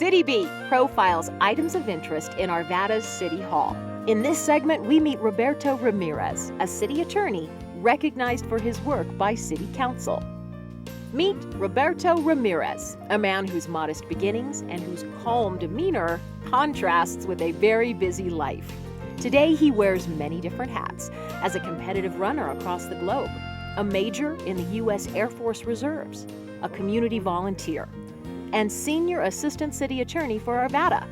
City Beat profiles items of interest in Arvada's City Hall. In this segment, we meet Roberto Ramirez, a city attorney recognized for his work by City Council. Meet Roberto Ramirez, a man whose modest beginnings and whose calm demeanor contrasts with a very busy life. Today, he wears many different hats as a competitive runner across the globe, a major in the U.S. Air Force Reserves, a community volunteer, and senior assistant city attorney for Arvada.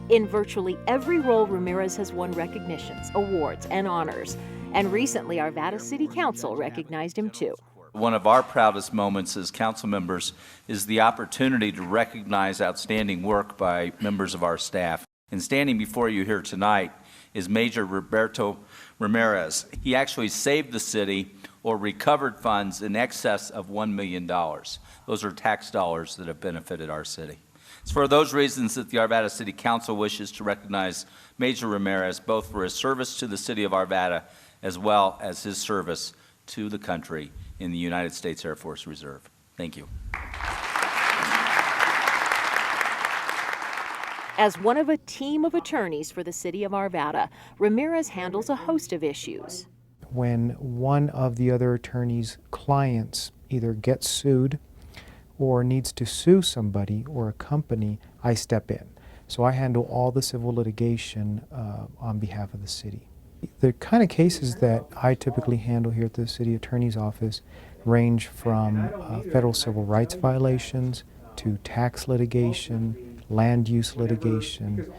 In virtually every role, Ramirez has won recognitions, awards, and honors, and recently Arvada City Council recognized him too. One of our proudest moments as council members is the opportunity to recognize outstanding work by members of our staff. And standing before you here tonight is Major Roberto Ramirez. He actually saved the city or recovered funds in excess of $1 million. Those are tax dollars that have benefited our city. It's for those reasons that the Arvada City Council wishes to recognize Major Ramirez both for his service to the city of Arvada as well as his service to the country in the United States Air Force Reserve. Thank you. As one of a team of attorneys for the city of Arvada, Ramirez handles a host of issues. When one of the other attorney's clients either gets sued or needs to sue somebody or a company, I step in. So I handle all the civil litigation on behalf of the city. The kind of cases that I typically handle here at the city attorney's office range from federal civil rights violations to tax litigation, land use litigation,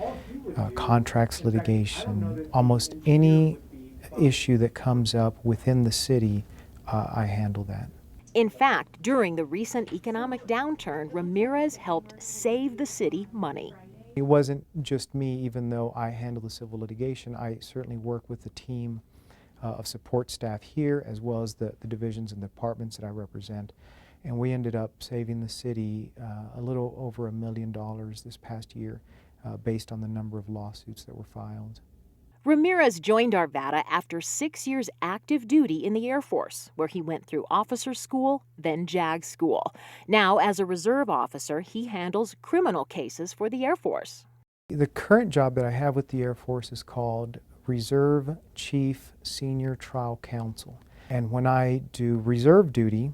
contracts litigation. Almost any issue that comes up within the city, I handle that. In fact, during the recent economic downturn, Ramirez helped save the city money. It wasn't just me, even though I handle the civil litigation. I certainly work with the team of support staff here, as well as the divisions and departments that I represent. And we ended up saving the city a little over $1 million this past year, based on the number of lawsuits that were filed. Ramirez joined Arvada after 6 years active duty in the Air Force, where he went through officer school, then JAG school. Now, as a reserve officer, he handles criminal cases for the Air Force. The current job that I have with the Air Force is called Reserve Chief Senior Trial Counsel. And when I do reserve duty,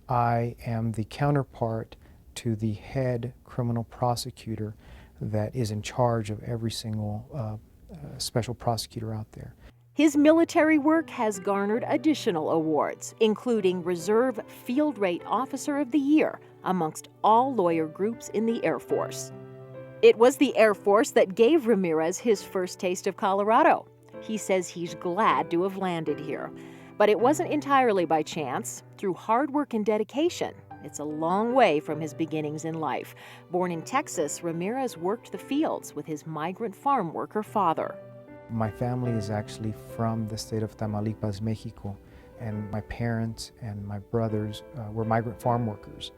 I am the counterpart to the head criminal prosecutor that is in charge of every single special prosecutor out there. His military work has garnered additional awards, including Reserve Field Rate Officer of the Year amongst all lawyer groups in the Air Force. It was the Air Force that gave Ramirez his first taste of Colorado. He says he's glad to have landed here. But it wasn't entirely by chance, through hard work and dedication. It's a long way from his beginnings in life. Born in Texas, Ramirez worked the fields with his migrant farm worker father. My family is actually from the state of Tamaulipas, Mexico, and my parents and my brothers were migrant farm workers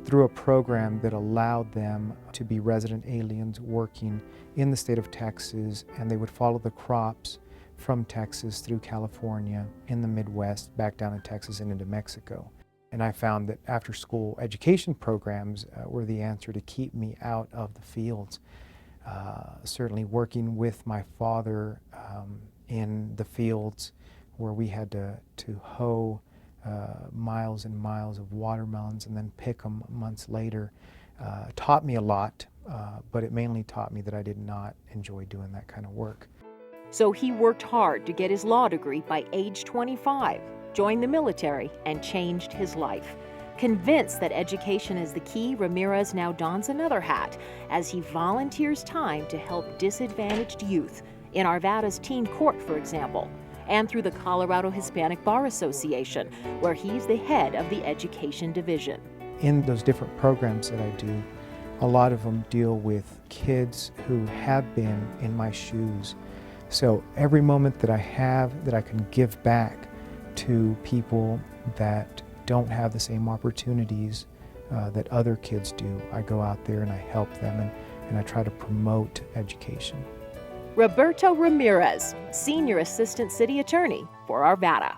through a program that allowed them to be resident aliens working in the state of Texas, and they would follow the crops from Texas through California, in the Midwest, back down to Texas and into Mexico. And I found that after-school education programs were the answer to keep me out of the fields. Certainly working with my father in the fields where we had to hoe miles and miles of watermelons and then pick them months later taught me a lot, but it mainly taught me that I did not enjoy doing that kind of work. So he worked hard to get his law degree by age 25. Joined the military, and changed his life. Convinced that education is the key, Ramirez now dons another hat as he volunteers time to help disadvantaged youth, in Arvada's teen court, for example, and through the Colorado Hispanic Bar Association, where he's the head of the education division. In those different programs that I do, a lot of them deal with kids who have been in my shoes. So every moment that I have that I can give back to people that don't have the same opportunities that other kids do, I go out there and I help them and I try to promote education. Roberto Ramirez, Senior Assistant City Attorney for Arvada.